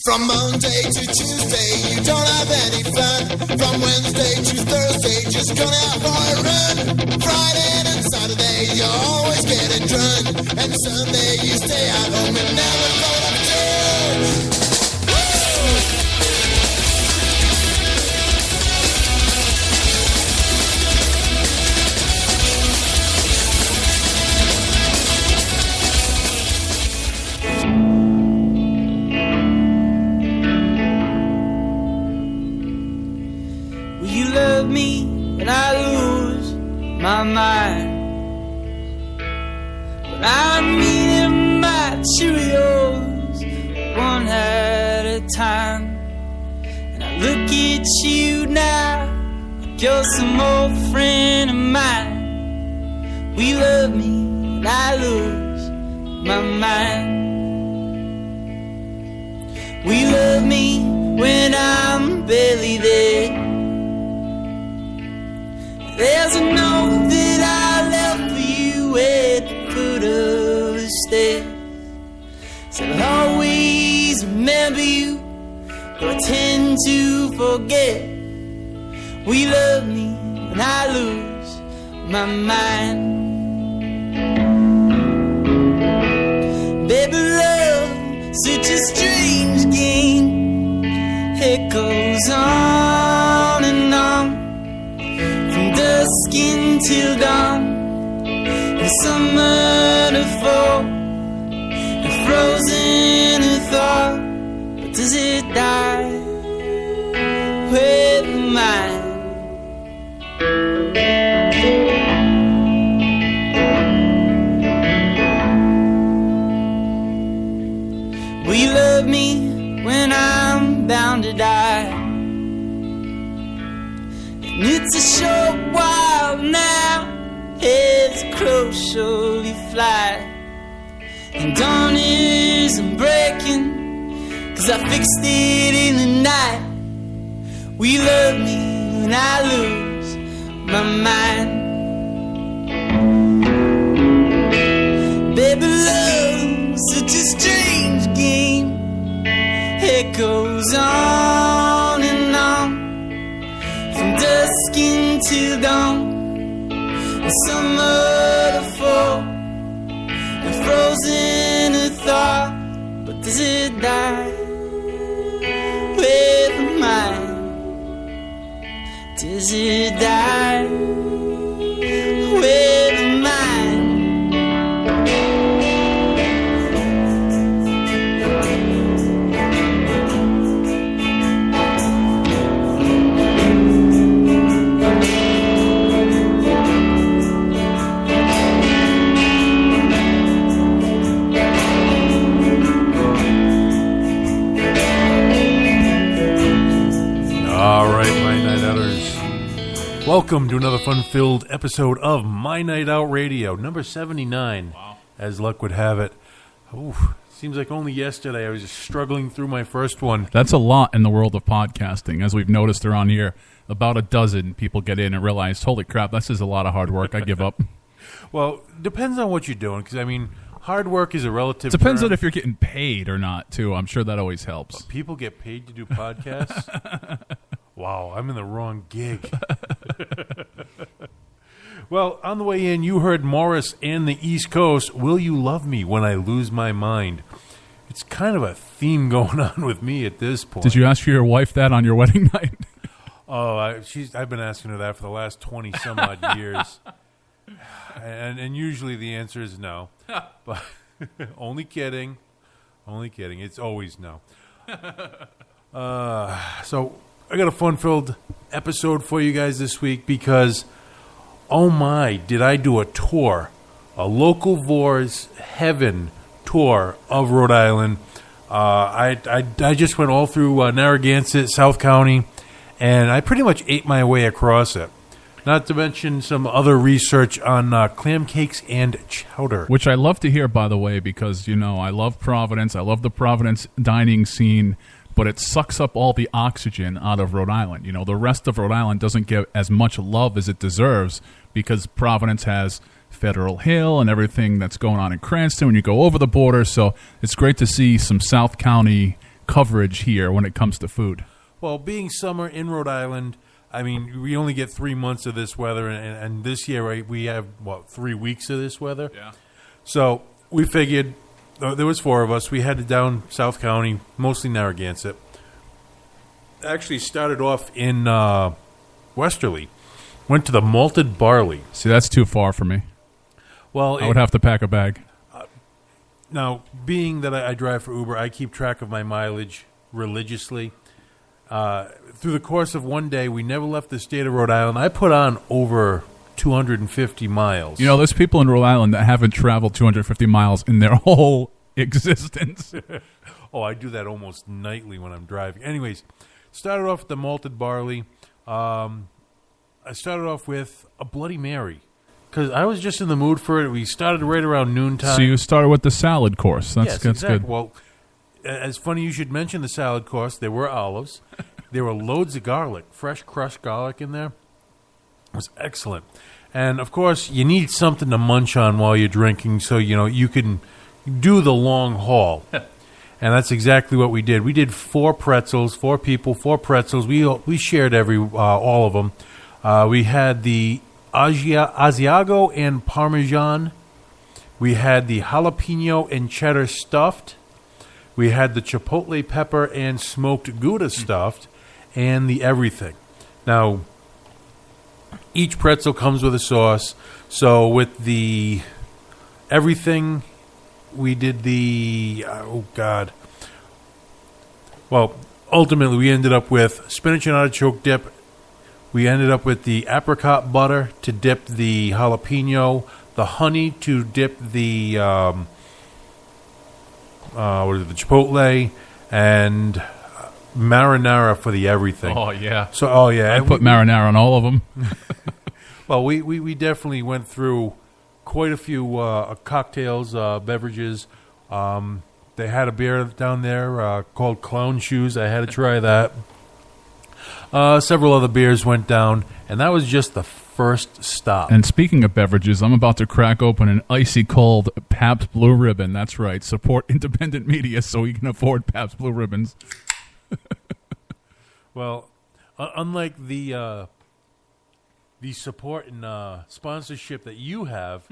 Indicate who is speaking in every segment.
Speaker 1: From Monday to Tuesday, you don't have any fun. From Wednesday to Thursday, just gonna have a run. Friday and Saturday, you're always getting drunk. And Sunday, you stay at home and never go to church.
Speaker 2: Me when I lose my mind, when I'm eating my Cheerios one at a time, and I look at you now like you're some old friend of mine. We love me when I lose my mind. We love me when I'm barely there. There's a note that I left for you at the foot of the stairs. Said I'll always remember you, but I tend to forget. We love me when I lose my mind. Baby, love, such a strange game. It goes on and on, dusk until dawn, and summer to fall, and frozen to thaw. But does it die with mine? Will you love me when I'm bound to die? It's a short while now, as crows surely fly, and dawn isn't breaking, 'cause I fixed it in the night. We love me when I lose my mind. Baby, love's such a strange game. It goes on and on, from dusk until dawn, and summer to fall, and frozen to thaw. But does it die with mine? Does it die with mine?
Speaker 3: Welcome to another fun-filled episode of MyNightOut Radio, number 79, wow, as luck would have it. Ooh, seems like only yesterday I was just struggling through my first one.
Speaker 4: That's a lot in the world of podcasting. As we've noticed around here, about a dozen people get in and realize, holy crap, this is a lot of hard work. I give up.
Speaker 3: Well, depends on what you're doing, because, I mean, hard work is a relative
Speaker 4: Depends
Speaker 3: term.
Speaker 4: on if you're getting paid or not, too. I'm sure that always helps.
Speaker 3: But people get paid to do podcasts? Wow, I'm in the wrong gig. Well, on the way in, you heard Morris and the East Coast, Will You Love Me When I Lose My Mind? It's kind of a theme going on with me at this point.
Speaker 4: Did you ask your wife that on your wedding night?
Speaker 3: Oh, I've been asking her that for the last 20-some-odd years. And usually the answer is no. But only kidding. Only kidding. It's always no. So I got a fun-filled episode for you guys this week because, oh my, did I do a tour, a local Vors heaven tour of Rhode Island. I just went all through Narragansett, South County, and I pretty much ate my way across it. Not to mention some other research on clam cakes and chowder.
Speaker 4: Which I love to hear, by the way, because, you know, I love Providence. I love the Providence dining scene, but it sucks up all the oxygen out of Rhode Island. You know, the rest of Rhode Island doesn't get as much love as it deserves because Providence has Federal Hill and everything that's going on in Cranston when you go over the border. So it's great to see some South County coverage here when it comes to food.
Speaker 3: Well, being summer in Rhode Island, I mean, we only get 3 months of this weather, and this year, right, we have, 3 weeks of this weather?
Speaker 4: Yeah.
Speaker 3: So we figured, there was 4 of us, we headed down South County, mostly Narragansett. Actually started off in Westerly. Went to the Malted Barley.
Speaker 4: See, that's too far for me.
Speaker 3: Well,
Speaker 4: I would have to pack a bag.
Speaker 3: Now, being that I drive for Uber, I keep track of my mileage religiously. Through the course of one day, we never left the state of Rhode Island. I put on over 250 miles.
Speaker 4: You know, there's people in Rhode Island that haven't traveled 250 miles in their whole existence.
Speaker 3: Oh, I do that almost nightly when I'm driving. Anyways, started off with the Malted Barley. I started off with a Bloody Mary because I was just in the mood for it. We started right around noontime.
Speaker 4: So you started with the salad course. That's
Speaker 3: exactly.
Speaker 4: good.
Speaker 3: Well, as funny you should mention the salad course. There were olives. There were loads of garlic, fresh crushed garlic in there. It was excellent. And, of course, you need something to munch on while you're drinking so, you can do the long haul. And that's exactly what we did. We did 4 pretzels, 4 people, 4 pretzels. We shared all of them. We had the Asiago and Parmesan. We had the jalapeno and cheddar stuffed. We had the chipotle pepper and smoked Gouda stuffed, and the everything. Now, each pretzel comes with a sauce. So with the everything, we did the, Well, ultimately, we ended up with spinach and artichoke dip. We ended up with the apricot butter to dip the jalapeno, the honey to dip the the chipotle, and marinara for the everything.
Speaker 4: Oh, yeah.
Speaker 3: So,
Speaker 4: I put marinara on all of them.
Speaker 3: Well, we definitely went through quite a few cocktails, beverages. They had a beer down there called Clown Shoes. I had to try that. Several other beers went down, and that was just the first stop.
Speaker 4: And speaking of beverages, I'm about to crack open an icy cold Pabst Blue Ribbon. That's right. Support independent media so we can afford Pabst Blue Ribbons.
Speaker 3: Well, unlike the support and sponsorship that you have,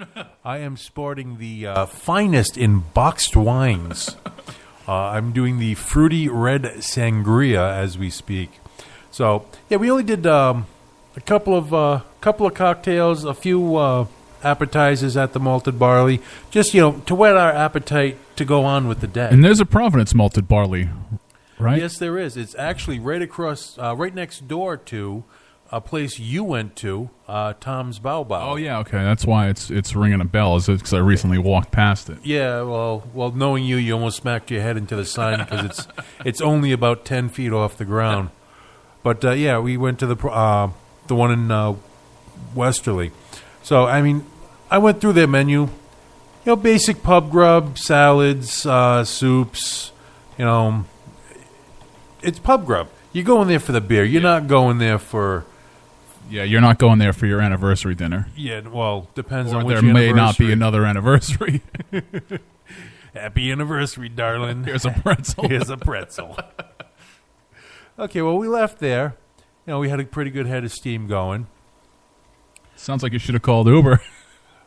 Speaker 3: I am sporting the finest in boxed wines. I'm doing the fruity red sangria as we speak. So yeah, we only did a couple of cocktails, a few appetizers at the Malted Barley, just to whet our appetite to go on with the day.
Speaker 4: And there's a Providence Malted Barley, right?
Speaker 3: Yes, there is. It's actually right across, right next door to a place you went to, Tom's Bow Bow.
Speaker 4: Oh yeah, okay. That's why it's ringing a bell. Is it because I recently walked past it?
Speaker 3: Yeah, well, knowing you almost smacked your head into the sign because it's only about 10 feet off the ground. But yeah, we went to the one in Westerly. So I mean, I went through their menu. Basic pub grub, salads, soups. It's pub grub. You're going there for the beer. You're not going there for.
Speaker 4: Yeah, you're not going there for your anniversary dinner.
Speaker 3: Yeah, well, depends
Speaker 4: or
Speaker 3: on which
Speaker 4: there may
Speaker 3: anniversary.
Speaker 4: not be another anniversary.
Speaker 3: Happy anniversary, darling.
Speaker 4: Here's a pretzel.
Speaker 3: Here's a pretzel. Okay, well, we left there. We had a pretty good head of steam going.
Speaker 4: Sounds like you should have called Uber.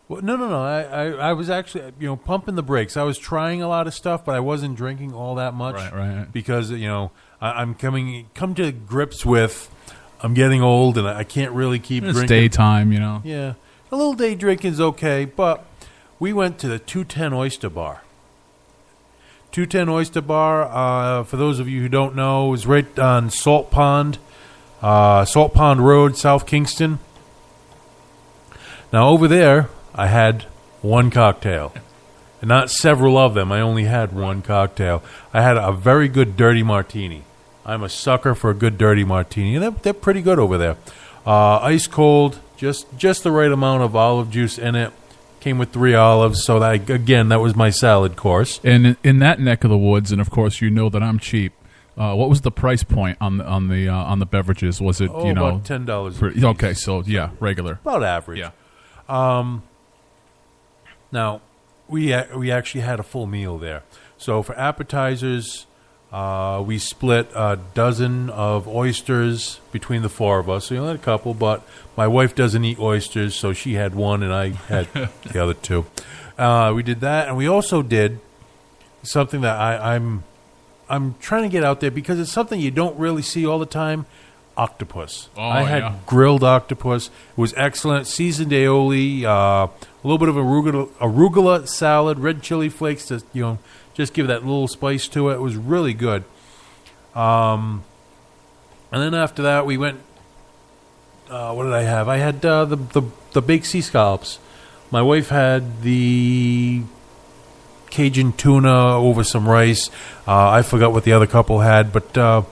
Speaker 3: Well, no. I was actually, pumping the brakes. I was trying a lot of stuff, but I wasn't drinking all that much.
Speaker 4: Right.
Speaker 3: Because, I'm come to grips with I'm getting old and I can't really keep drinking.
Speaker 4: It's daytime,
Speaker 3: Yeah. A little day drinking is okay, but we went to the 210 Oyster Bar. 210 Oyster Bar, for those of you who don't know, is right on Salt Pond Road, South Kingston. Now, over there, I had one cocktail. And not several of them. I only had one cocktail. I had a very good dirty martini. I'm a sucker for a good dirty martini. And they're pretty good over there. Ice cold, just the right amount of olive juice in it. Came with 3 olives. So, that was my salad course.
Speaker 4: And in that neck of the woods, and of course you know that I'm cheap, what was the price point on the beverages? Was it,
Speaker 3: about $10.
Speaker 4: Okay, so, yeah, regular.
Speaker 3: About average.
Speaker 4: Yeah.
Speaker 3: Now, we actually had a full meal there. So for appetizers, We split a dozen of oysters between the four of us. We only had a couple, but my wife doesn't eat oysters, so she had one and I had the other two. We did that, and we also did something that I'm trying to get out there because it's something you don't really see all the time. Octopus. I had grilled octopus. It was excellent. Seasoned aioli, a little bit of arugula salad, red chili flakes to just give that little spice to it. It was really good. And then after that, we went. What did I have? I had the baked sea scallops. My wife had the Cajun tuna over some rice. I forgot what the other couple had, but.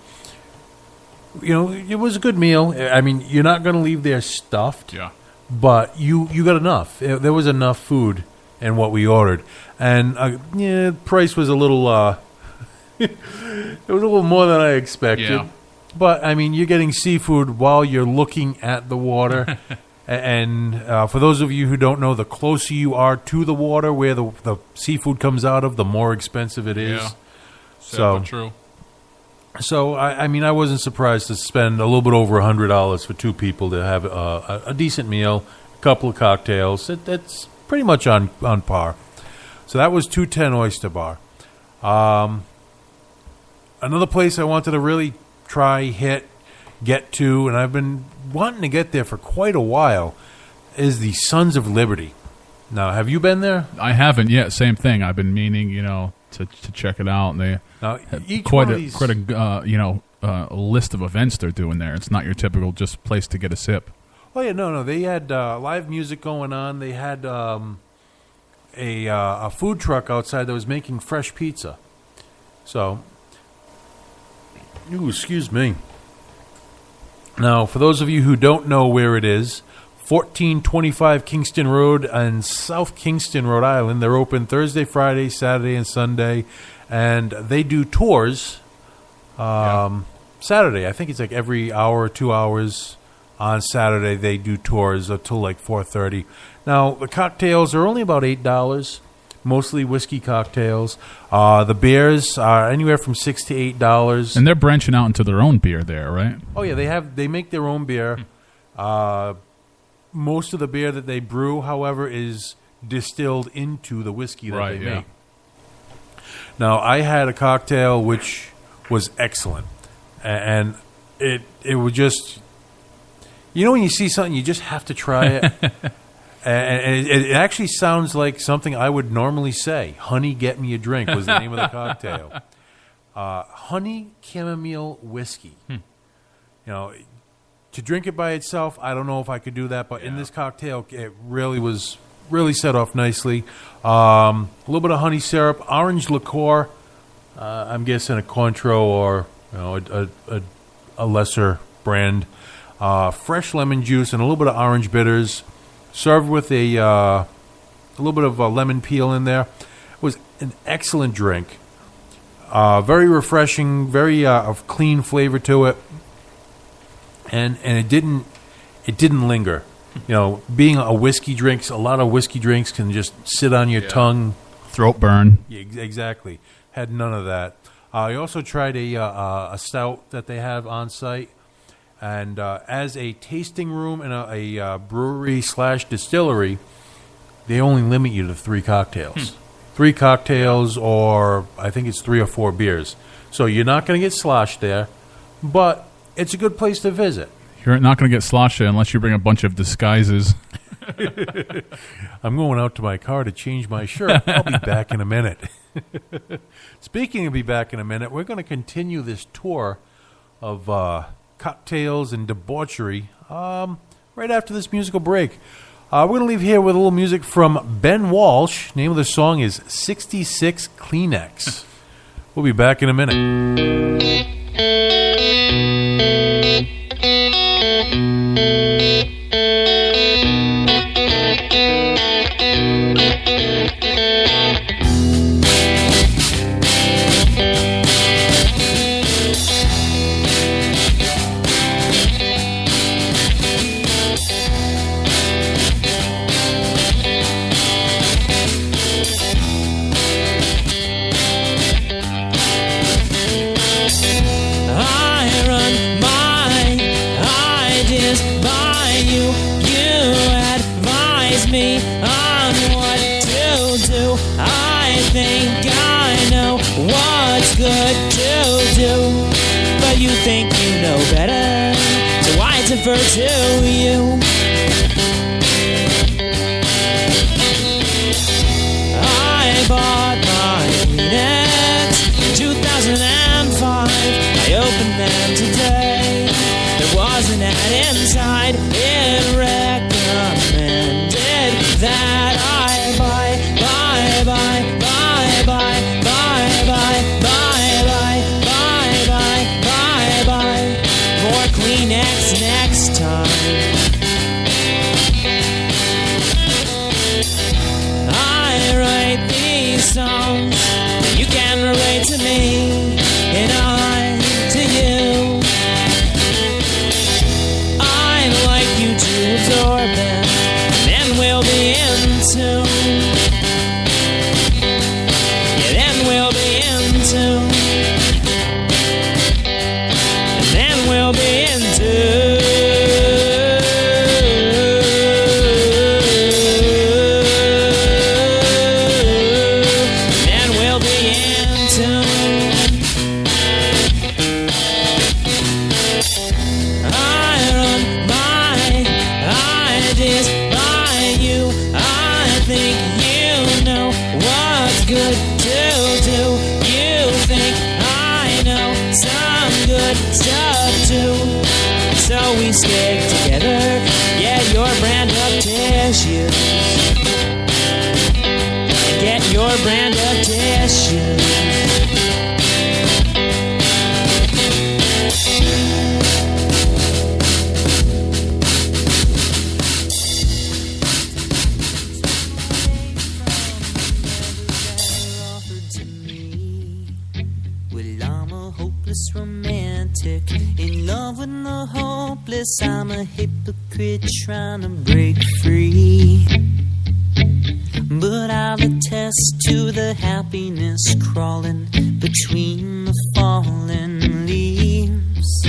Speaker 3: It was a good meal. I mean, you're not going to leave there stuffed. Yeah. But you got enough. There was enough food in what we ordered. And, the price was a little, it was a little more than I expected. Yeah. But, I mean, you're getting seafood while you're looking at the water. And for those of you who don't know, the closer you are to the water where the seafood comes out of, the more expensive it is. Yeah. So true. So, I mean, I wasn't surprised to spend a little bit over $100 for two people to have a decent meal, a couple of cocktails. It's pretty much on par. So that was 210 Oyster Bar. Another place I wanted to really get to, and I've been wanting to get there for quite a while, is the Sons of Liberty. Now, have you been there?
Speaker 4: I haven't yet. Same thing. I've been meaning, to check it out, and they have quite a list of events they're doing there. It's not your typical just place to get a sip.
Speaker 3: Oh yeah, no. They had live music going on. They had a food truck outside that was making fresh pizza. So, excuse me. Now, for those of you who don't know where it is, 1425 Kingston Road in South Kingston, Rhode Island. They're open Thursday, Friday, Saturday, and Sunday. And they do tours Saturday. I think it's like every hour or 2 hours on Saturday they do tours until like 4:30. Now, the cocktails are only about $8, mostly whiskey cocktails. The beers are anywhere from $6 to $8.
Speaker 4: And they're branching out into their own beer there, right?
Speaker 3: Oh, yeah. They make their own beer. Most of the beer that they brew, however, is distilled into the whiskey that they make. Now, I had a cocktail which was excellent. And it was just... when you see something, you just have to try it. and it actually sounds like something I would normally say. Honey, get me a drink was the name of the cocktail. Honey chamomile whiskey. To drink it by itself, I don't know if I could do that, but in this cocktail, it really set off nicely. A little bit of honey syrup, orange liqueur. I'm guessing a Cointreau or a lesser brand. Fresh lemon juice and a little bit of orange bitters, served with a little bit of lemon peel in there. It was an excellent drink. Very refreshing, very clean flavor to it. And it didn't linger. Being a whiskey drink, a lot of whiskey drinks can just sit on your tongue.
Speaker 4: Throat burn.
Speaker 3: Yeah, exactly. Had none of that. I also tried a stout that they have on site. And as a tasting room in a brewery/distillery, they only limit you to 3 cocktails. 3 cocktails, or I think it's 3 or 4 beers. So you're not going to get sloshed there, but it's a good place to visit.
Speaker 4: You're not going to get sloshed unless you bring a bunch of disguises.
Speaker 3: I'm going out to my car to change my shirt. I'll be back in a minute. Speaking of be back in a minute, we're going to continue this tour of cocktails and debauchery right after this musical break. We're going to leave here with a little music from Ben Walsh. Name of the song is 66 Kleenex. We'll be back in a minute.
Speaker 2: good to do, but you think you know better, so I defer to you. I bought my Kleenex in 2005. I opened them today. There was an ad inside. It recommended that I buy more Kleenex next time. I write these songs that you can relate to me, and I to you. I'd like you to absorb them, and then we'll be in tune. Yeah, then we'll be in tune. And then we'll be in tune. So we stick together, get your brand of tissues, get your brand of tissues. Romantic, in love with the hopeless. I'm a hypocrite trying to break free, but I'll attest to the happiness crawling between the fallen leaves.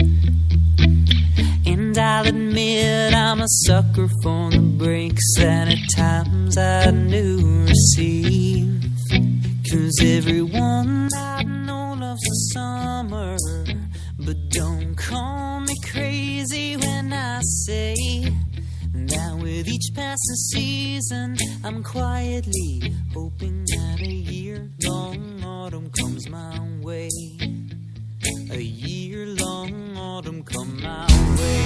Speaker 2: And I'll admit I'm a sucker for the breaks that at times I do receive. 'Cause everyone I know loves the summer, but don't call me crazy when I say that with each passing season I'm quietly hoping that a year-long autumn comes my way. A year-long autumn come my way.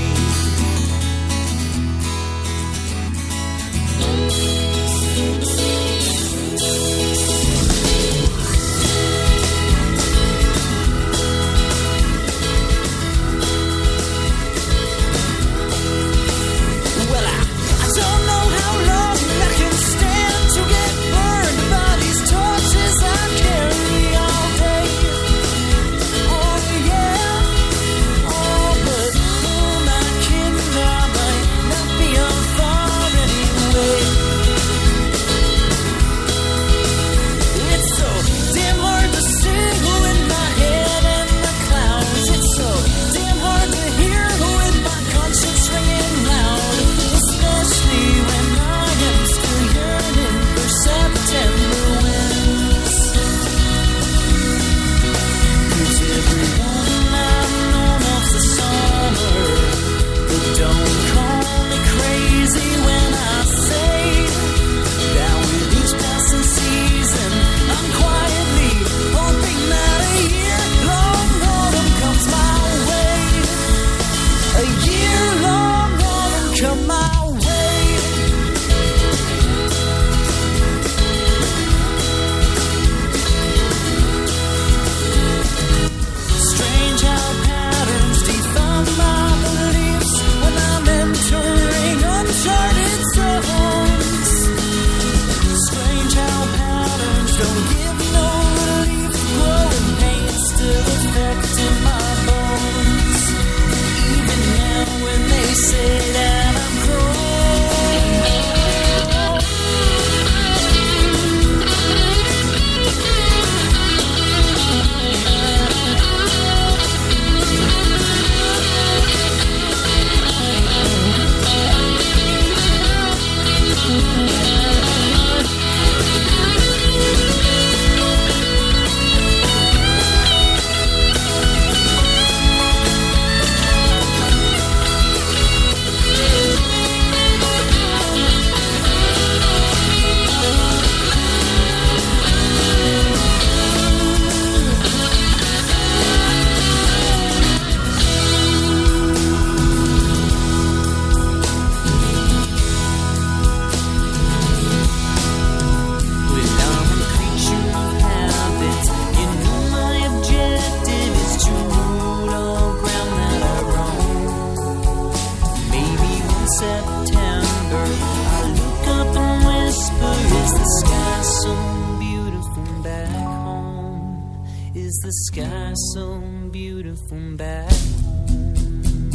Speaker 2: the sky so beautiful back home?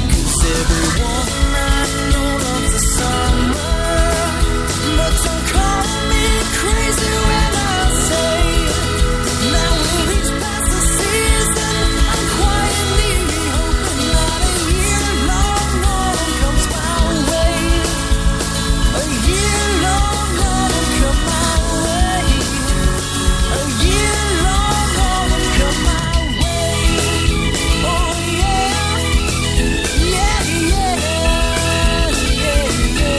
Speaker 2: 'Cause everyone I know loves the summer, but don't call me crazy when I say now we'll reach past the season. I'm quietly hoping that a year-long autumn comes my way. A year-long autumn come my way. A year-long autumn come my way. Oh yeah, yeah, yeah, yeah, yeah.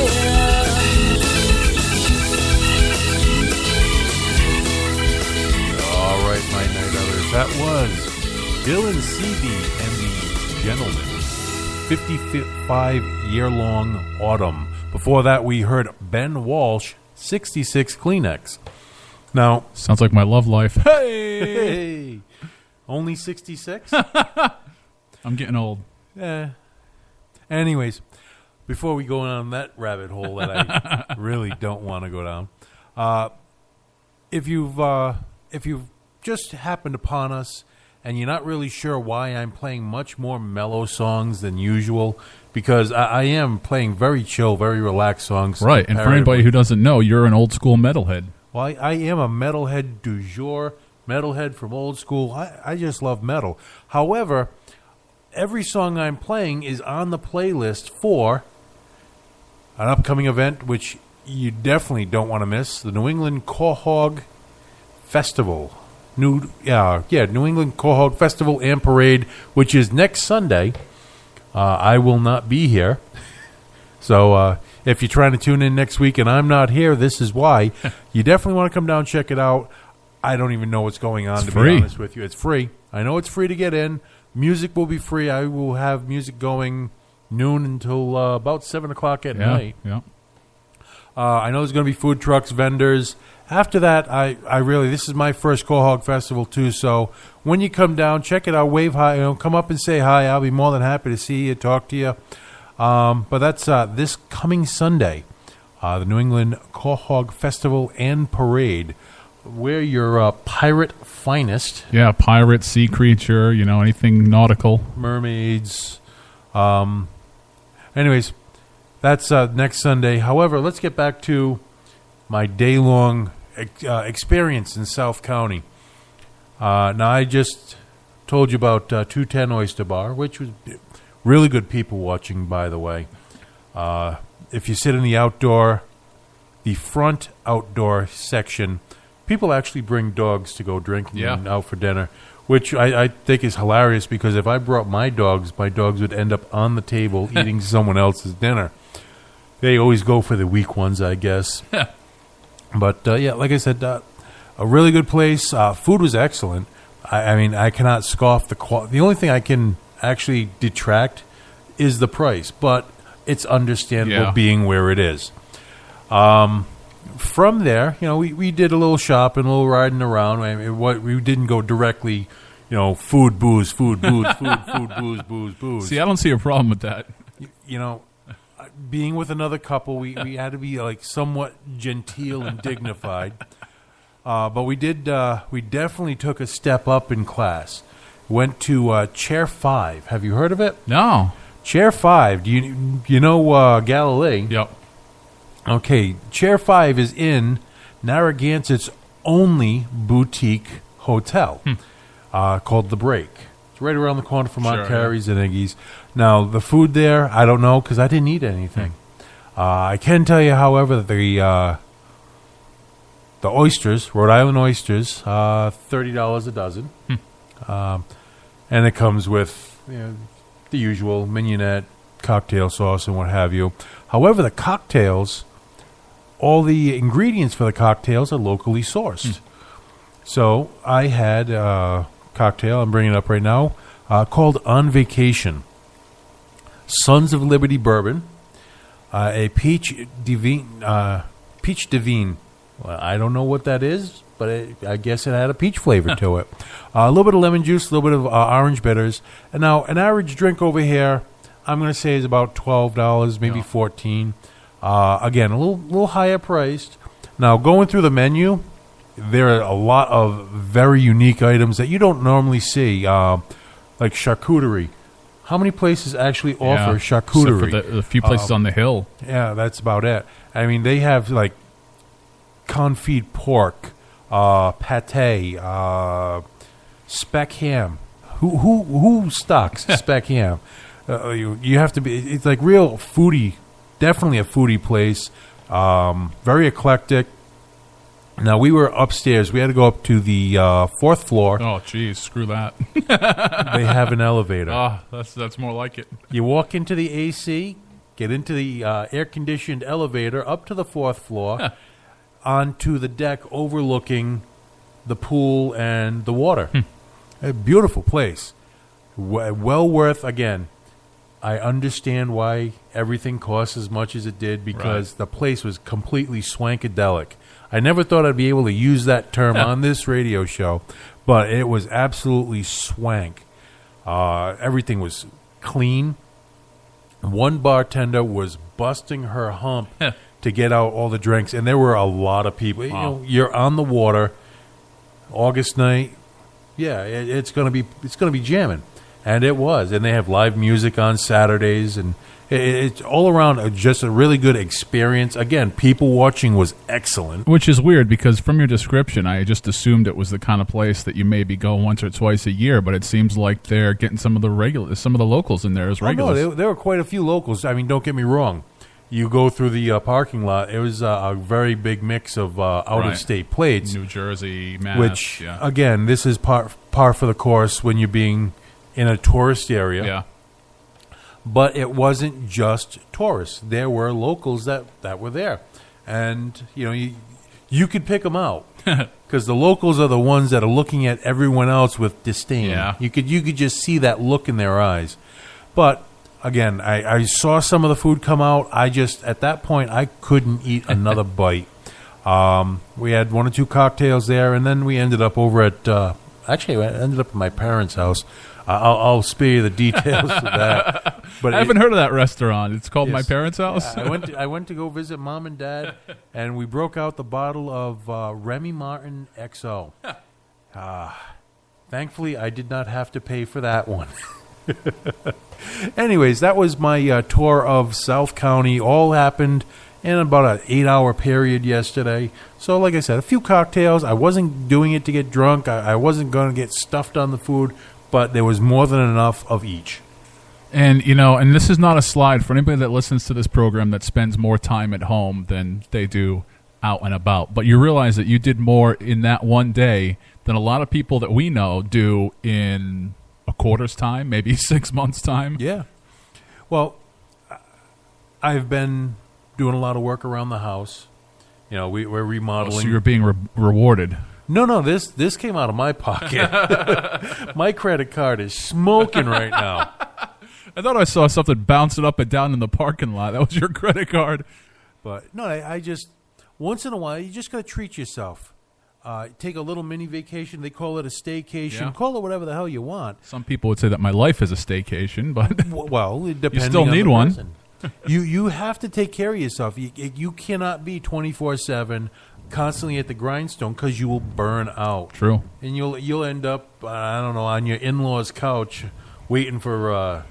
Speaker 3: All right, my night others. That was Dylan Seavey and the Gentlemen. 55-year-long autumn. Before that, we heard Ben Walsh, 66 Kleenex. Now,
Speaker 4: Sounds like my love life.
Speaker 3: hey, only 66?
Speaker 4: I'm getting old.
Speaker 3: Yeah. Anyways, before we go down that rabbit hole that I really don't want to go down, if you've just happened upon us and you're not really sure why I'm playing much more mellow songs than usual, because I am playing very chill, very relaxed songs.
Speaker 4: Right, and for anybody who doesn't know, you're an old school metalhead.
Speaker 3: Well, I am a metalhead du jour, metalhead from old school. I just love metal. However, every song I'm playing is on the playlist for an upcoming event, which you definitely don't want to miss, the New England Quahog Festival. New England Quahog Festival and Parade, which is next Sunday. I will not be here. So if you're trying to tune in next week and I'm not here, this is why. You definitely want to come down and check it out. I don't even know what's going on,
Speaker 4: It's
Speaker 3: to
Speaker 4: free.
Speaker 3: be honest with you. It's free. I know it's free to get in. Music will be free. I will have music going noon until about 7 o'clock at night.
Speaker 4: Yeah.
Speaker 3: I know there's going to be food trucks, vendors. After that, I really, this is my first Quahog Festival too, so when you come down, check it out, wave hi, come up and say hi. I'll be more than happy to see you, talk to you. But that's this coming Sunday, the New England Quahog Festival and Parade. We're your pirate finest.
Speaker 4: Yeah, pirate, sea creature, anything nautical.
Speaker 3: Mermaids. Anyways, that's next Sunday. However, let's get back to my day-long experience in South County. Now, I just told you about 210 Oyster Bar, which was really good people watching, by the way. If you sit in the front outdoor section, people actually bring dogs to go drinking and out for dinner, which I think is hilarious because if I brought my dogs would end up on the table eating someone else's dinner. They always go for the weak ones, I guess. But, like I said, a really good place. Food was excellent. I mean, I cannot scoff the quality. The only thing I can actually detract is the price, but it's understandable being where it is. From there, we did a little shopping, a little riding around. I mean, we didn't go directly, food, booze, food, booze, food, booze, booze, booze.
Speaker 4: See, I don't see a problem with that.
Speaker 3: Being with another couple, we had to be like somewhat genteel and dignified. But we definitely took a step up in class. Went to Chair 5. Have you heard of it?
Speaker 4: No.
Speaker 3: Chair 5. Do you know Galilee?
Speaker 4: Yep.
Speaker 3: Okay, Chair 5 is in Narragansett's only boutique hotel called The Break. It's right around the corner from Aunt Carrie's and Iggy's. Now, the food there, I don't know because I didn't eat anything. I can tell you, however, that the oysters, Rhode Island oysters, $30 a dozen. And it comes with the usual mignonette, cocktail sauce, and what have you. However, the cocktails, all the ingredients for the cocktails are locally sourced. So I had a cocktail, I'm bringing it up right now, called On Vacation. Sons of Liberty bourbon, a peach divine. Well, I don't know what that is, but I guess it had a peach flavor to it. A little bit of lemon juice, a little bit of orange bitters. And now, an average drink over here, I'm going to say is about $12, maybe $14. Again, a little higher priced. Now, going through the menu, there are a lot of very unique items that you don't normally see, like charcuterie. How many places actually offer charcuterie?
Speaker 4: Except for the few places on the hill.
Speaker 3: Yeah, that's about it. I mean, they have like confit pork, pate, speck ham. Who stocks speck ham? You have to be. It's like real foodie. Definitely a foodie place. Very eclectic. Now, we were upstairs. We had to go up to the 4th floor.
Speaker 4: Oh, geez, screw that.
Speaker 3: They have an elevator.
Speaker 4: Oh, that's more like it.
Speaker 3: You walk into the AC, get into the air-conditioned elevator, up to the 4th floor, onto the deck overlooking the pool and the water. A beautiful place. Well worth, again, I understand why everything costs as much as it did because the place was completely swankadelic. I never thought I'd be able to use that term on this radio show, but it was absolutely swank. Everything was clean. One bartender was busting her hump to get out all the drinks, and there were a lot of people. Wow. You know, you're on the water, August night. Yeah, it's gonna be jamming, and it was. And they have live music on Saturdays, and it's all around just a really good experience. Again, people watching was excellent.
Speaker 4: Which is weird because from your description, I just assumed it was the kind of place that you maybe go once or twice a year. But it seems like they're getting some of the locals in there as regulars.
Speaker 3: Oh, no, there were quite a few locals. I mean, don't get me wrong. You go through the parking lot. It was a very big mix of out-of-state plates.
Speaker 4: New Jersey, Mass.
Speaker 3: Which, again, this is par for the course when you're being in a tourist area.
Speaker 4: Yeah.
Speaker 3: But it wasn't just tourists. There were locals that were there. And, you could pick them out. Because the locals are the ones that are looking at everyone else with disdain.
Speaker 4: Yeah.
Speaker 3: You could just see that look in their eyes. But, again, I saw some of the food come out. At that point, I couldn't eat another bite. We had 1 or 2 cocktails there, and then we ended up over at, actually, I ended up at my parents' house. I'll spare you the details of that. But
Speaker 4: I haven't heard of that restaurant. It's called My Parents' House.
Speaker 3: Yeah, I went to go visit Mom and Dad, and we broke out the bottle of Remy Martin XO. Thankfully, I did not have to pay for that one. Anyways, that was my tour of South County. All happened in about an 8-hour period yesterday. So, like I said, a few cocktails. I wasn't doing it to get drunk. I wasn't going to get stuffed on the food. But there was more than enough of each.
Speaker 4: And, and this is not a slide for anybody that listens to this program that spends more time at home than they do out and about. But you realize that you did more in that one day than a lot of people that we know do in a quarter's time, maybe 6 months' time.
Speaker 3: Yeah. Well, I've been doing a lot of work around the house. We're remodeling.
Speaker 4: So you're being rewarded.
Speaker 3: No, this came out of my pocket. My credit card is smoking right now.
Speaker 4: I thought I saw something bouncing up and down in the parking lot. That was your credit card.
Speaker 3: But, no, I just, once in a while, you just got to treat yourself. Take a little mini vacation. They call it a staycation. Yeah. Call it whatever the hell you want.
Speaker 4: Some people would say that my life is a staycation, but
Speaker 3: well, depending
Speaker 4: you still need
Speaker 3: on the
Speaker 4: one.
Speaker 3: Person. You have to take care of yourself. You cannot be 24/7 constantly at the grindstone because you will burn out.
Speaker 4: True.
Speaker 3: And you'll end up on your in-laws' couch waiting for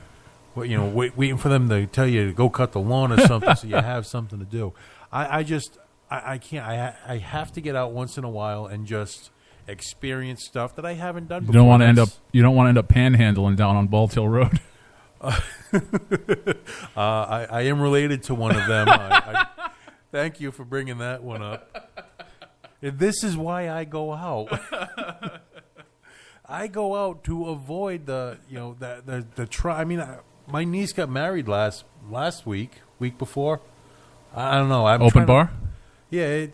Speaker 3: waiting for them to tell you to go cut the lawn or something so you have something to do. I can't. I have to get out once in a while and just experience stuff that I haven't done before.
Speaker 4: You don't want to end up panhandling down on Bald Hill Road.
Speaker 3: I am related to one of them. Thank you for bringing that one up. This is why I go out. I go out to avoid the try. I mean, my niece got married last week before. I don't know.
Speaker 4: Open bar?
Speaker 3: Yeah,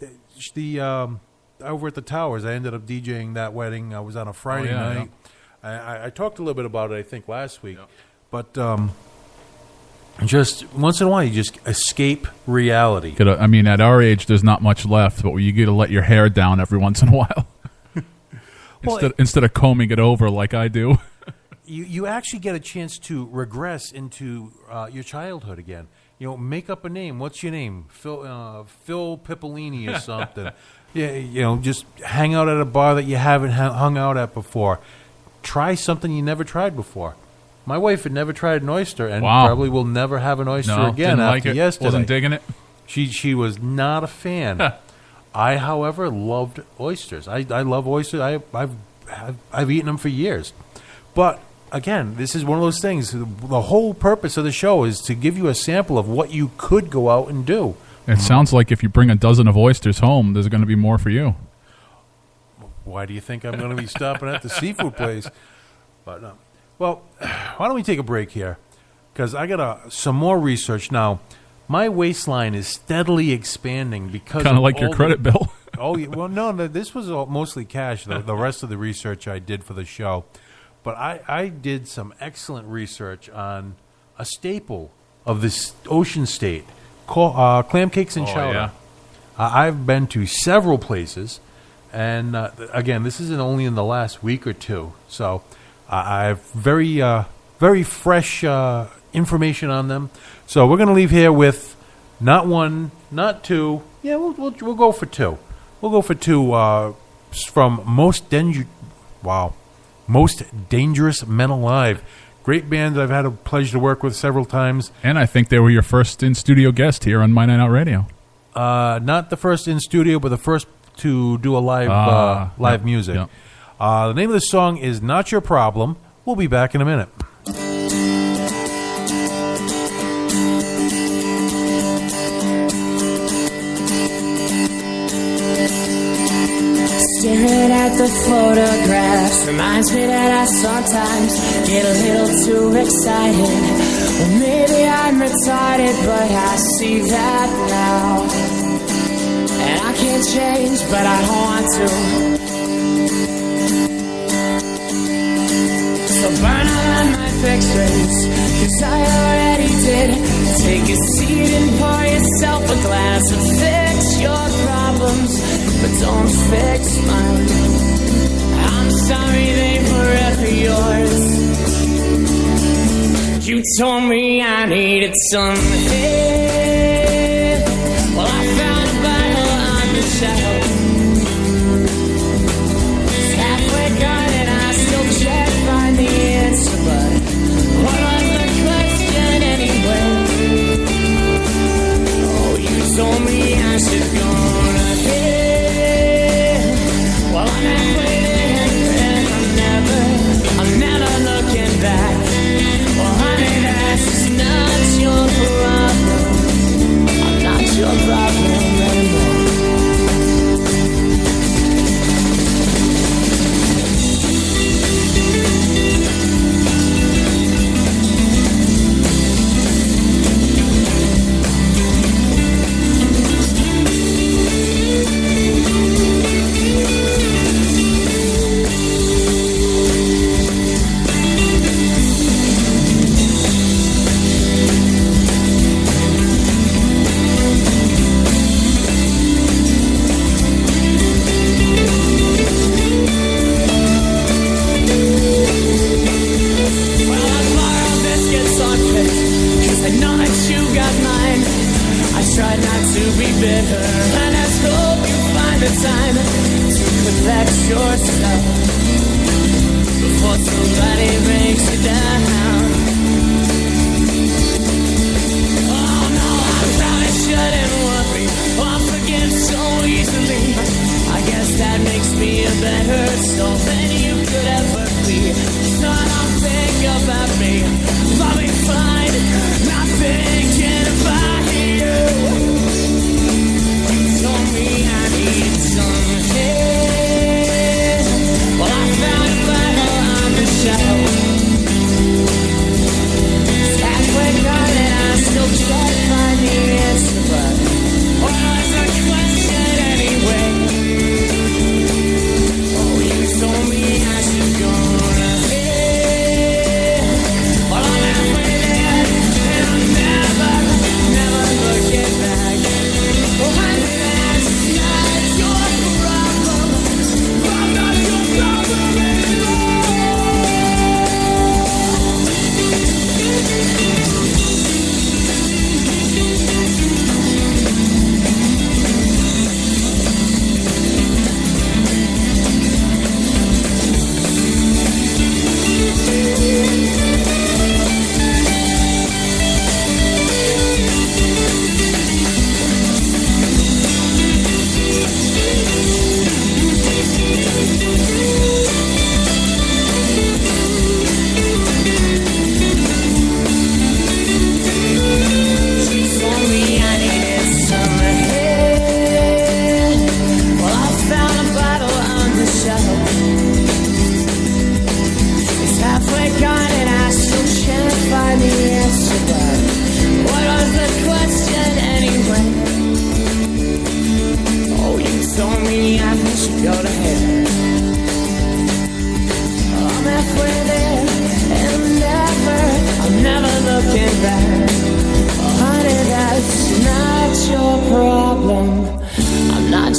Speaker 3: over at the Towers. I ended up DJing that wedding. I was on a Friday night. Yeah. I talked a little bit about it, I think, last week. Yeah. But just once in a while, you just escape reality.
Speaker 4: At our age, there's not much left, but you get to let your hair down every once in a while. Instead of combing it over like I do.
Speaker 3: You actually get a chance to regress into your childhood again. make up a name. What's your name? Phil Pippolini or something. Yeah, just hang out at a bar that you haven't hung out at before. Try something you never tried before. My wife had never tried an oyster, and probably will never have an oyster again after yesterday.
Speaker 4: Wasn't digging it.
Speaker 3: She was not a fan. I, however, loved oysters. I love oysters. I've eaten them for years. But again, this is one of those things. The whole purpose of the show is to give you a sample of what you could go out and do.
Speaker 4: It sounds like if you bring a dozen of oysters home, there's going to be more for you.
Speaker 3: Why do you think I'm going to be stopping at the seafood place? But well, why don't we take a break here? Because I got some more research now. My waistline is steadily expanding because
Speaker 4: kind of like your credit bill.
Speaker 3: Oh, yeah, well, no, this was mostly cash. The rest of the research I did for the show, but I did some excellent research on a staple of this ocean state, clam cakes and chowder. Yeah. I've been to several places, and again, this isn't only in the last week or two, so I have very fresh information on them. So we're going to leave here with not one, not two. Yeah, we'll go for two. We'll go for two from Most Dangerous Men Alive. Great band I've had a pleasure to work with several times.
Speaker 4: And I think they were your first in-studio guest here on MyNightOut Radio.
Speaker 3: Not the first in studio, but the first to do a live music. Yep. The name of the song is Not Your Problem. We'll be back in a minute.
Speaker 2: Staring at the photographs reminds me that I sometimes get a little too excited. Well, maybe I'm retarded, but I see that now. And I can't change, but I don't want to. So burn all my pictures, 'cause I already did. Take a seat and pour yourself a glass and fix your problems, but don't fix mine. I'm sorry they were ever yours. You told me I needed some help. Well, I found a Bible on the shelf. It's halfway gone and I still can't find the answer, but what was the question anyway? Oh, you told me I should go ahead. Well, I'm halfway there and I'm never looking back. Well, honey, that's not your problem.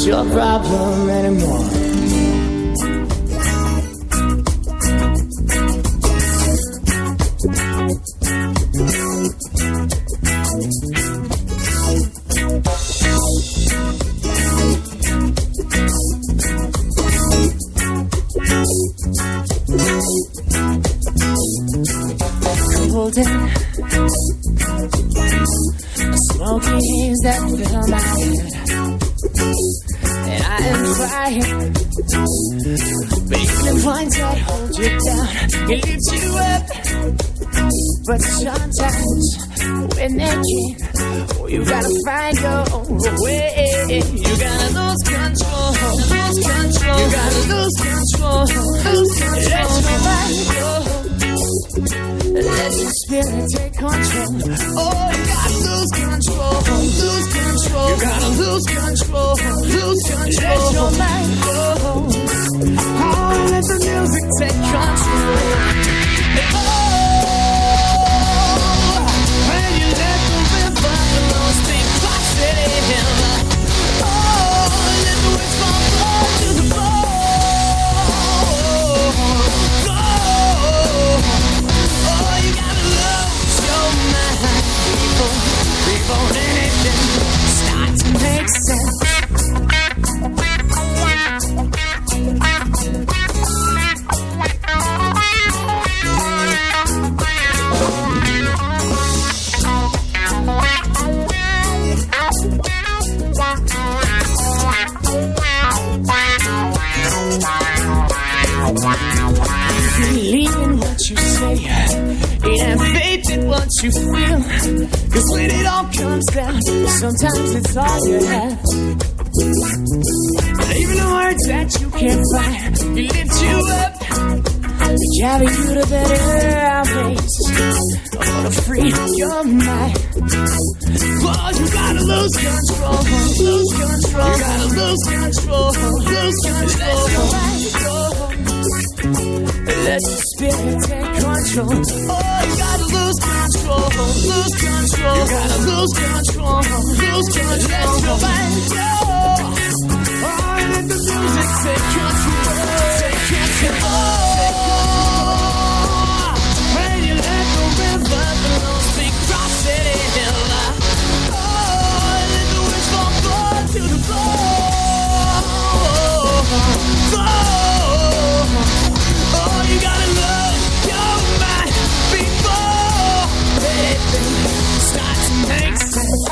Speaker 2: your problem anymore. Golden smoky haze that fill my head, and I am crying. But even the ones that hold you down can lift you up. But sometimes when they can't, oh, you gotta find your own way. You gotta lose control, lose control. You gotta lose control, lose control. Let your mind go. Let your spirit take control. Oh, you gotta lose control, lose control. You gotta lose control, lose control. Let your mind go. Oh, let the music take control. Oh, when you let the river flow, speak positive. Oh, let the waves fall to the floor. Before anything starts to make sense. Believe in what you say, and have faith in what you feel. Cause when it all comes down, sometimes it's all you have. But even the words that you can't find, you lift you up, they carry you to better place. I wanna free your mind. Oh, you gotta lose control, lose control. You gotta lose control, lose control. Let your mind go. Let your spirit take control. Oh, you gotta lose control, lose control. You gotta lose control, lose control. Let your mind go. Oh, let the music take control, take control. When you let the river flow, speak positive. Oh, let the winds fall to the floor. Oh, you gotta love your mind before anything starts to make sense.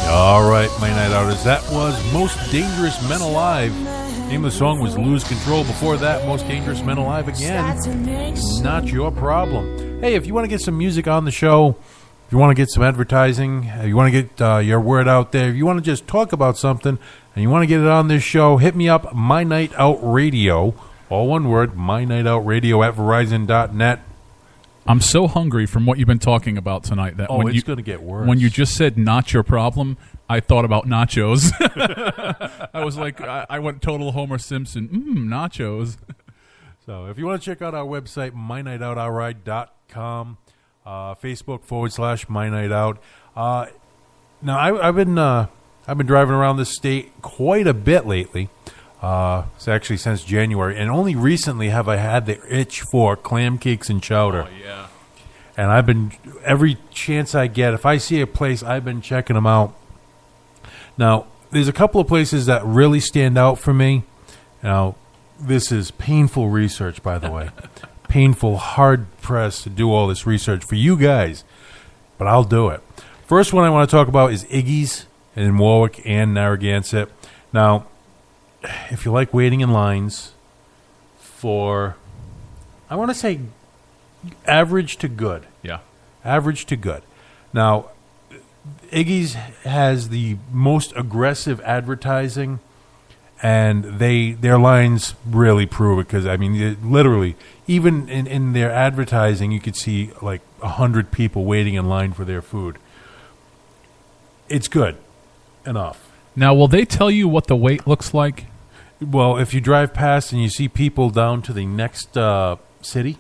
Speaker 3: All right, my night outers. That was Most Dangerous Men Alive. Name of the song was Lose Control. Before that, Most Dangerous Men Alive again. Not your problem. Hey, if you want to get some music on the show, if you want to get some advertising, if you want to get your word out there, if you want to just talk about something and you want to get it on this show, hit me up, MyNightOut Radio, all one word, MyNightOutRadio at Verizon.net.
Speaker 4: I'm so hungry from what you've been talking about tonight that
Speaker 3: it's going to get worse.
Speaker 4: When you just said not your problem, I thought about nachos. I was like, I went total Homer Simpson. Nachos.
Speaker 3: So if you want to check out our website, MyNightOutRide.com, Facebook /MyNightOut. Now I've been driving around this state quite a bit lately. It's actually since January, and only recently have I had the itch for clam cakes and chowder.
Speaker 4: Oh yeah.
Speaker 3: And I've been, every chance I get, if I see a place, I've been checking them out. Now, there's a couple of places that really stand out for me. Now, this is painful research, by the way. Painful, hard-pressed to do all this research for you guys. But I'll do it. First one I want to talk about is Iggy's in Warwick and Narragansett. Now, if you like waiting in lines for, I want to say, average to good.
Speaker 4: Yeah.
Speaker 3: Average to good. Now, Iggy's has the most aggressive advertising, and their lines really prove it, because, I mean, literally, even in their advertising, you could see like 100 people waiting in line for their food. It's good enough.
Speaker 4: Now, will they tell you what the wait looks like?
Speaker 3: Well, if you drive past and you see people down to the next city,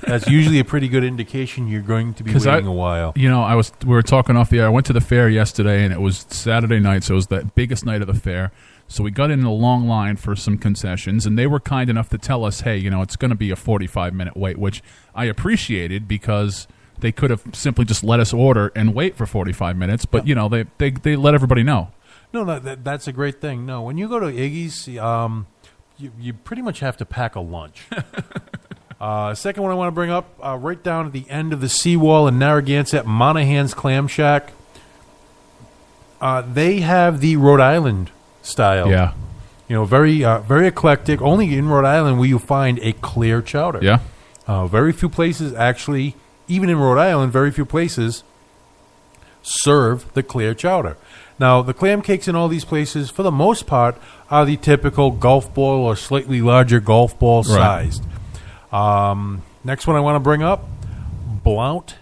Speaker 3: that's usually a pretty good indication you're going to be waiting a while.
Speaker 4: You know, we were talking off the air. I went to the fair yesterday, and it was Saturday night, so it was the biggest night of the fair. So we got in a long line for some concessions, and they were kind enough to tell us, hey, you know, it's going to be a 45-minute wait, which I appreciated, because they could have simply just let us order and wait for 45 minutes. But, you know, they let everybody know.
Speaker 3: No, that's a great thing. No, when you go to Iggy's, you pretty much have to pack a lunch. Second one I want to bring up, right down at the end of the seawall in Narragansett, Monahan's Clam Shack. They have the Rhode Island style.
Speaker 4: Yeah.
Speaker 3: You know, very eclectic. Only in Rhode Island will you find a clear chowder.
Speaker 4: Yeah.
Speaker 3: Very few places actually, even in Rhode Island, very few places serve the clear chowder. Now, the clam cakes in all these places, for the most part, are the typical golf ball or slightly larger golf ball sized. Next one I want to bring up, Blount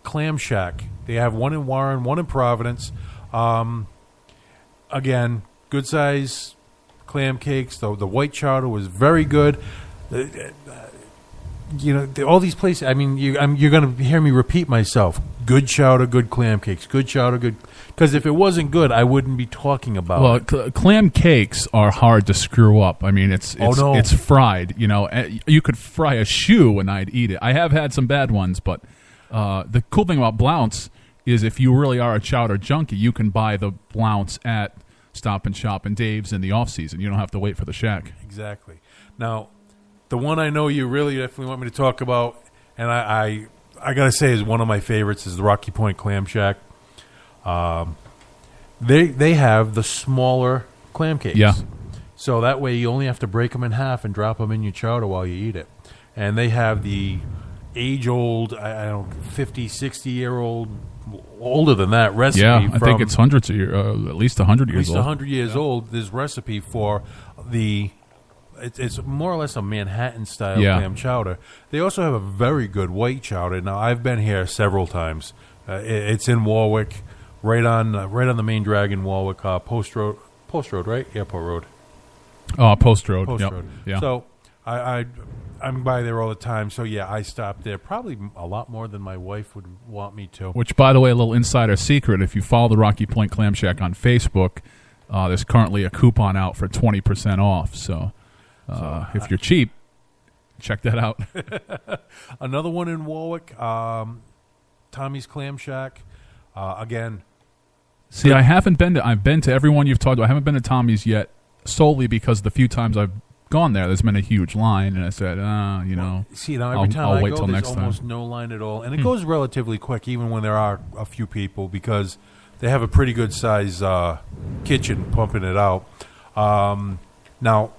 Speaker 3: Clam Shack. They have one in Warren, one in Providence. Again, good size clam cakes. The white chowder was very good. You know, all these places, I mean, you're going to hear me repeat myself. Good chowder, good clam cakes. Good chowder, good. Because if it wasn't good, I wouldn't be talking about it.
Speaker 4: Clam cakes are hard to screw up. I mean, it's fried. You know, you could fry a shoe and I'd eat it. I have had some bad ones, but the cool thing about Blount's is if you really are a chowder junkie, you can buy the Blount's at Stop and Shop and Dave's in the off-season. You don't have to wait for the shack.
Speaker 3: Exactly. Now, the one I know you really definitely want me to talk about, and I got to say is one of my favorites, is the Rocky Point Clam Shack. They have the smaller clam cakes.
Speaker 4: Yeah.
Speaker 3: So that way you only have to break them in half and drop them in your chowder while you eat it. And they have the age-old, I don't know, 50, 60-year-old, older than that recipe.
Speaker 4: Yeah, I think it's hundreds of years, at least 100 years old.
Speaker 3: At least 100 years old, this recipe for the... It's more or less a Manhattan-style clam chowder. They also have a very good white chowder. Now, I've been here several times. It's in Warwick, right on the main drag in Warwick, Post Road, right? Airport Road.
Speaker 4: Post Road.
Speaker 3: Post
Speaker 4: Yep.
Speaker 3: Road.
Speaker 4: Yeah.
Speaker 3: So I'm by there all the time. So yeah, I stop there probably a lot more than my wife would want me to.
Speaker 4: Which, by the way, a little insider secret: if you follow the Rocky Point Clam Shack on Facebook, there's currently a coupon out for 20% off. So if you're cheap, check that out.
Speaker 3: Another one in Warwick, Tommy's Clam Shack. Again,
Speaker 4: see, I've been to everyone you've talked about. I haven't been to Tommy's yet, solely because the few times I've gone there's been a huge line, and I said, you know,
Speaker 3: see, now every time
Speaker 4: I'll
Speaker 3: I
Speaker 4: wait
Speaker 3: go,
Speaker 4: till
Speaker 3: there's
Speaker 4: next
Speaker 3: almost
Speaker 4: time.
Speaker 3: no line at all, and it goes relatively quick, even when there are a few people, because they have a pretty good size kitchen pumping it out. Now,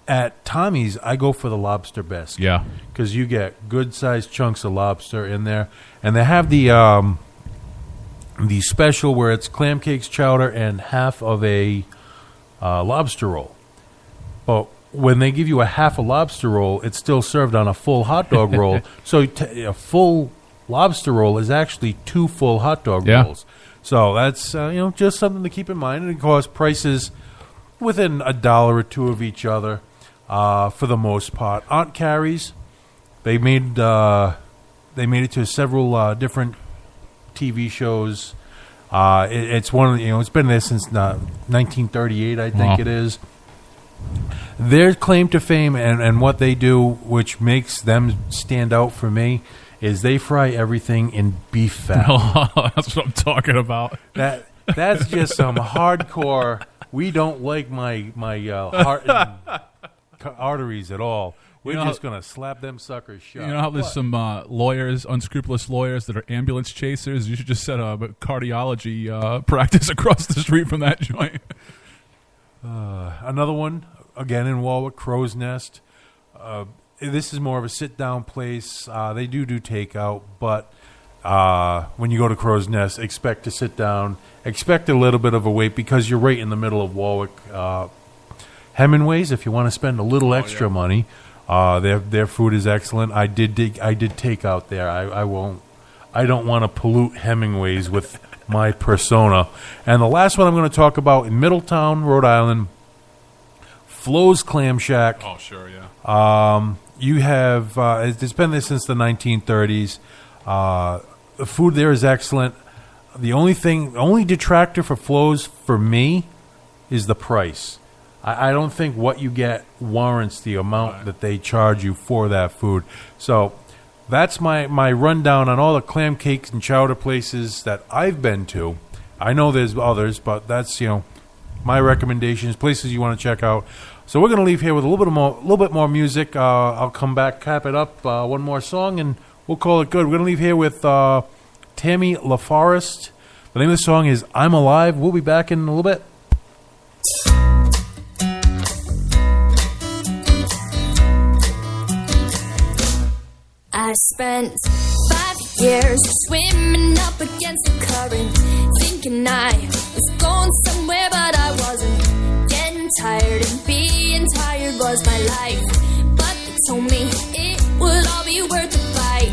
Speaker 3: at Tommy's, I go for the lobster bisque.
Speaker 4: Yeah,
Speaker 3: because you get good sized chunks of lobster in there, and they have the special where it's clam cakes, chowder, and half of a lobster roll. But when they give you a half a lobster roll, it's still served on a full hot dog roll. So a full lobster roll is actually 2 full hot dog rolls. So that's just something to keep in mind. And of course, prices within $1 or $2 of each other for the most part. Aunt Carrie's, they made it to several different TV shows. It's one of it's been there since 1938, I think it is. Their claim to fame and what they do, which makes them stand out for me, is they fry everything in beef fat.
Speaker 4: That's what I'm talking about.
Speaker 3: That's just some hardcore. We don't like my heart and arteries at all. We're just going to slap them suckers shut.
Speaker 4: You know how there's some lawyers, unscrupulous lawyers that are ambulance chasers? You should just set a cardiology practice across the street from that joint.
Speaker 3: Another one, again in Warwick, Crow's Nest. This is more of a sit-down place. They do takeout, but when you go to Crow's Nest, expect to sit down. Expect a little bit of a wait because you're right in the middle of Warwick. Hemingway's, if you want to spend a little extra money, their food is excellent. I did take out there. I don't want to pollute Hemingway's with my persona. And the last one I'm going to talk about in Middletown, Rhode Island, Flo's Clam Shack.
Speaker 4: Oh, sure, yeah.
Speaker 3: You have it's been there since the 1930s. The food there is excellent. The only detractor for Flo's for me is the price. I don't think what you get warrants the amount that they charge you for that food. So that's my rundown on all the clam cakes and chowder places that I've been to. I know there's others, but that's my recommendations, places you want to check out. So we're going to leave here with a little bit more music. I'll come back, cap it up, one more song, and we'll call it good. We're going to leave here with Tammy LaForest. The name of the song is "I'm Alive." We'll be back in a little bit.
Speaker 5: I spent 5 years swimming up against the current, thinking I was going somewhere, but I wasn't. Getting tired and being tired was my life, but they told me it would all be worth the fight.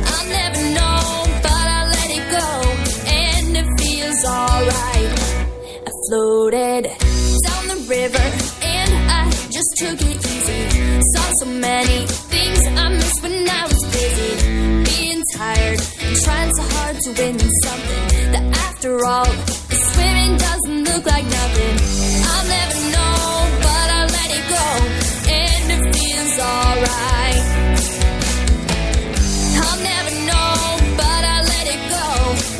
Speaker 5: I'll never know, but I let it go, and it feels alright. I floated down the river, and I just took it easy. Saw so many things I missed when I was busy, being tired and trying so hard to win something that after all, the swimming doesn't look like nothing. I'll never know, but I let it go, and it feels alright. I'll never know, but I let it go,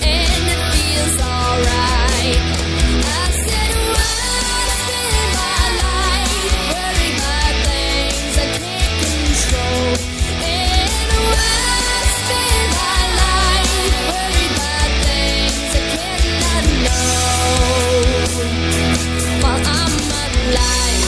Speaker 5: and it feels alright. I said, why spend my life worried about things I can't control? And why spend my life worried about things I cannot know? While I'm alive,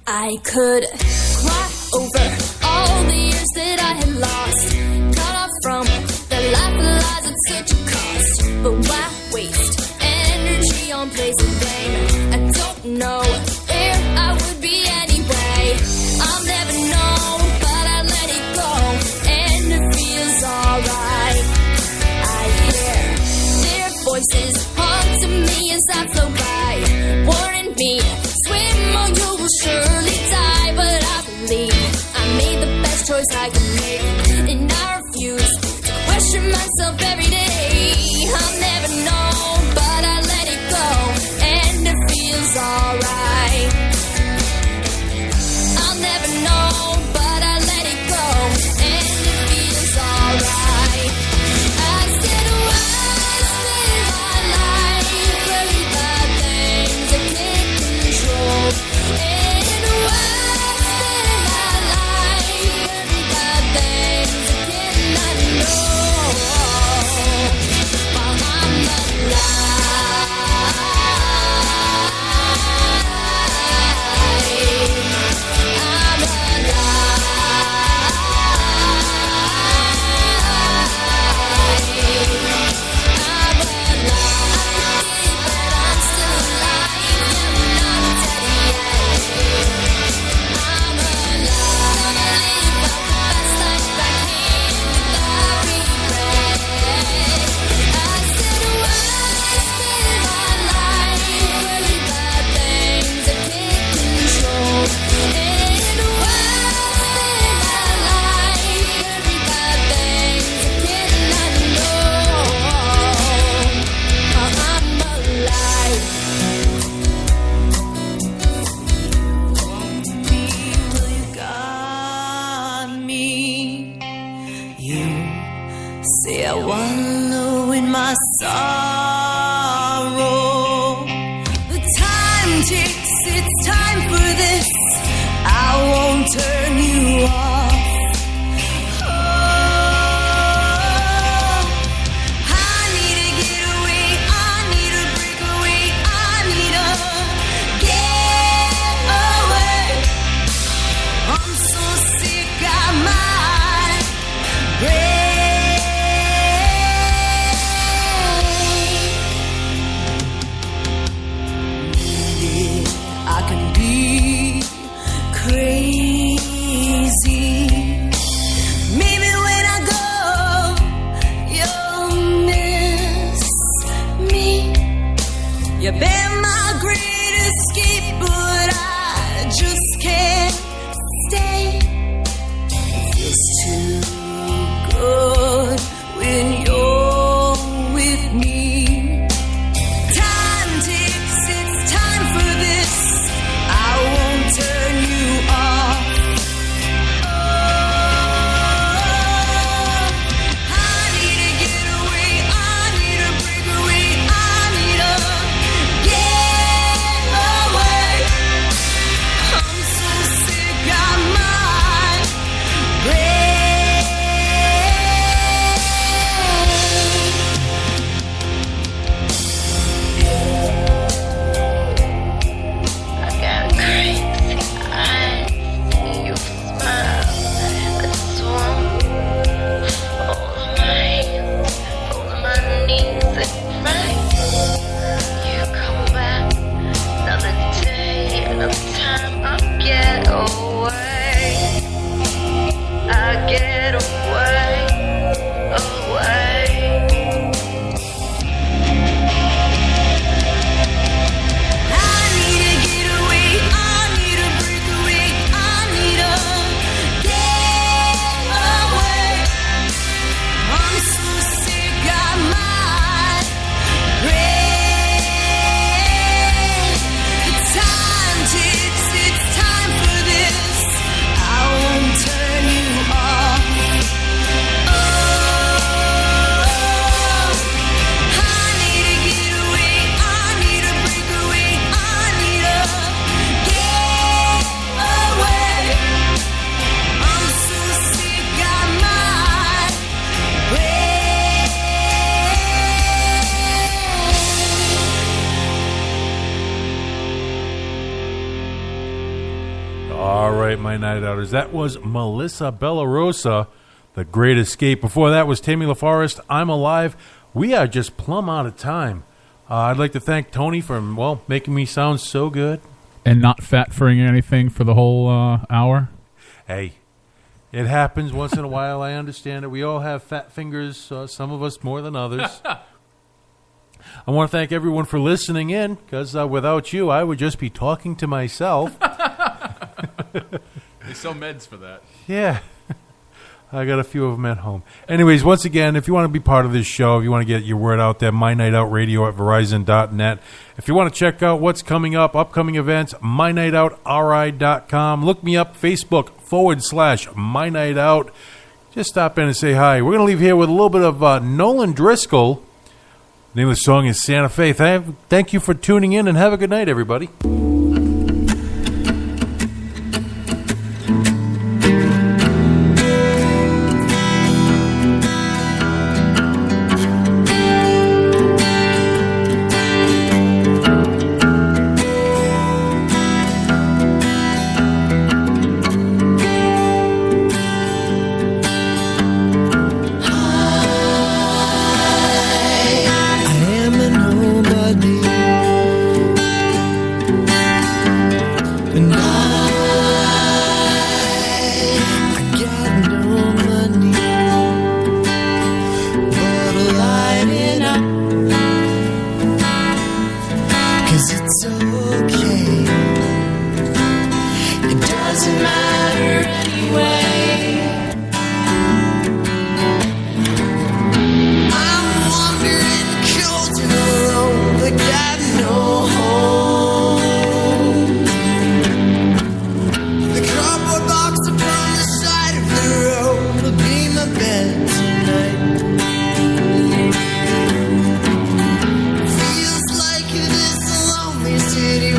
Speaker 5: I could cry over all the years that I had lost, cut off from the life of lies at such a cost. But why waste energy on placing blame? I don't know where I would be anyway. I'll never know, but I let it go, and it feels alright. I hear their voices haunting me as I flow by, warning me, swim or you will surely die. But I believe I made the best choice I can make, and I refuse to question myself every day. I'll never know, but I let it go, and it feels alright. I'll never know, but I let it go, and it feels alright. I said, why spend my life worried about things I can't control? And
Speaker 2: time for this. I won't turn you off. You've been my great escape, but I just can't stay. It feels too good when you're with me. Time ticks, it's time for this. I won't turn you off. I need to get away, I need to break away, I need to get away. I'm so sick, I might break. I got crazy eyes, see you smile. I just want hold my hands, hold my knees and cry. You come back another day, another time. I'll get away. I get away, away. I need to get away, I need to break away, I need to get away. I'm so sick, I might break. The time ticks, it's time for this. I won't turn you off. I need to get away, I need to break away, I need to get away. I'm so sick, I might break.
Speaker 3: All right, my night outers. That was Melissa Bellarosa, The Great Escape. Before that was Tammy LaForest, I'm Alive. We are just plumb out of time. I'd like to thank Tony for, well, making me sound so good.
Speaker 4: And not fat-fring anything for the whole hour?
Speaker 3: Hey, it happens once in a while. I understand it. We all have fat fingers, some of us more than others. I want to thank everyone for listening in, because without you, I would just be talking to myself.
Speaker 4: They sell meds for that.
Speaker 3: Yeah. I got a few of them at home. Anyways, once again, if you want to be part of this show, if you want to get your word out there, MyNightOut Radio at Verizon.net. If you want to check out what's coming up, upcoming events, MyNightOutRI.com. Look me up, Facebook.com/MyNightOut. Just stop in and say hi. We're going to leave here with a little bit of Nolan Driscoll. The name of the song is Santa Fe. Thank you for tuning in, and have a good night, everybody.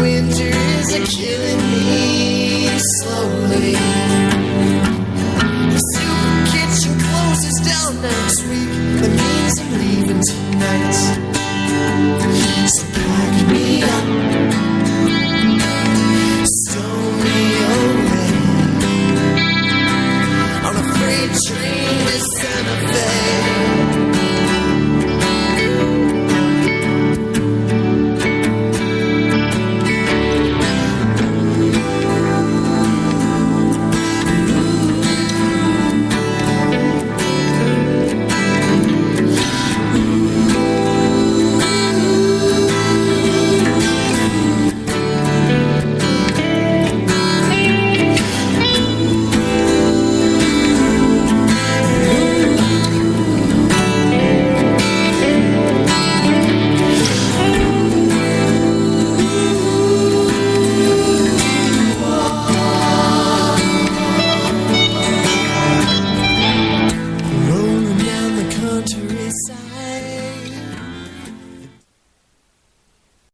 Speaker 1: Winter is a kid. killing me slowly. The soup kitchen closes down next week. That means I'm leaving tonight.